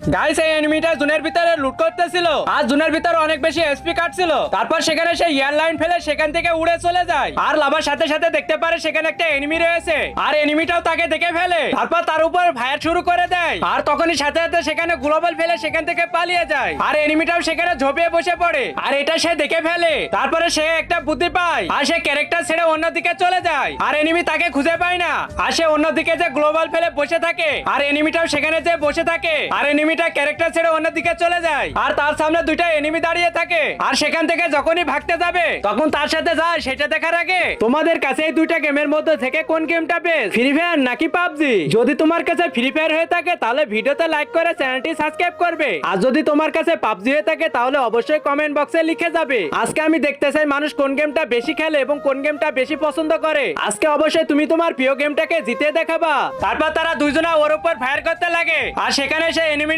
Guys এই এনিমিটা জুনের ভিতরে লুট করতেছিল আর জুনের ভিতরে অনেক বেশি এসপি কাটছিল। তারপর সেখানে সে এয়ারলাইন ফেলে সেখান থেকে উড়ে চলে যায় আর লাভার সাথে সাথে দেখতে পারে সেখানে একটা এনিমি রয়েছে আর এনিমিটাও তাকে দেখে ফেলে। তারপর তার উপর ফায়ার শুরু করে দেয় আর তখনই সাথে সাথে সেখানে গ্লোবাল ফেলে সেখান থেকে পালিয়ে যায় আর এনিমিটাও সেখানে ঝোপে বসে পড়ে আর এটা সে দেখে ফেলে। তারপরে সে একটা বুদ্ধি পায় আর সে ক্যারেক্টার ছেড়ে অন্যদিকে চলে যায় আর এনিমি তাকে খুঁজে পায় না আর সে অন্যদিকে যে গ্লোবাল ফেলে বসে থাকে আর এনিমিটাও সেখানে যে বসে থাকে আর এনিমিটা ক্যারেক্টার ছেড়ে অন্যদিকে চলে যায় আর তার সামনে দুইটা এনিমি দাঁড়িয়ে থাকে আর সেখান থেকে যখনই ভাগতে যাবে তখন তার সাথে যায় সেটা দেখার আগে তোমাদের কাছে এই দুইটা গেমের মধ্যে থেকে কোন গেমটা বেস্ট, ফ্রি ফায়ার নাকি পাবজি? যদি তোমার কাছে ফ্রি ফায়ার হয়ে থাকে তাহলে ভিডিওতে লাইক করে চ্যানেলটি সাবস্ক্রাইব করবে আর যদি তোমার কাছে পাবজি হয়ে থাকে তাহলে অবশ্যই কমেন্ট বক্সে লিখে যাবে। আজকে আমি দেখতে চাই মানুষ কোন গেমটা বেশি খেলে এবং কোন গেমটা বেশি পছন্দ করে। আজকে অবশ্যই তুমি তোমার প্রিয় গেমটাকে জিতে দেখাবা। তারপর তারা দুইজনা ওর উপর ফায়ার করতে লাগে আর সেখানে সে এনিমি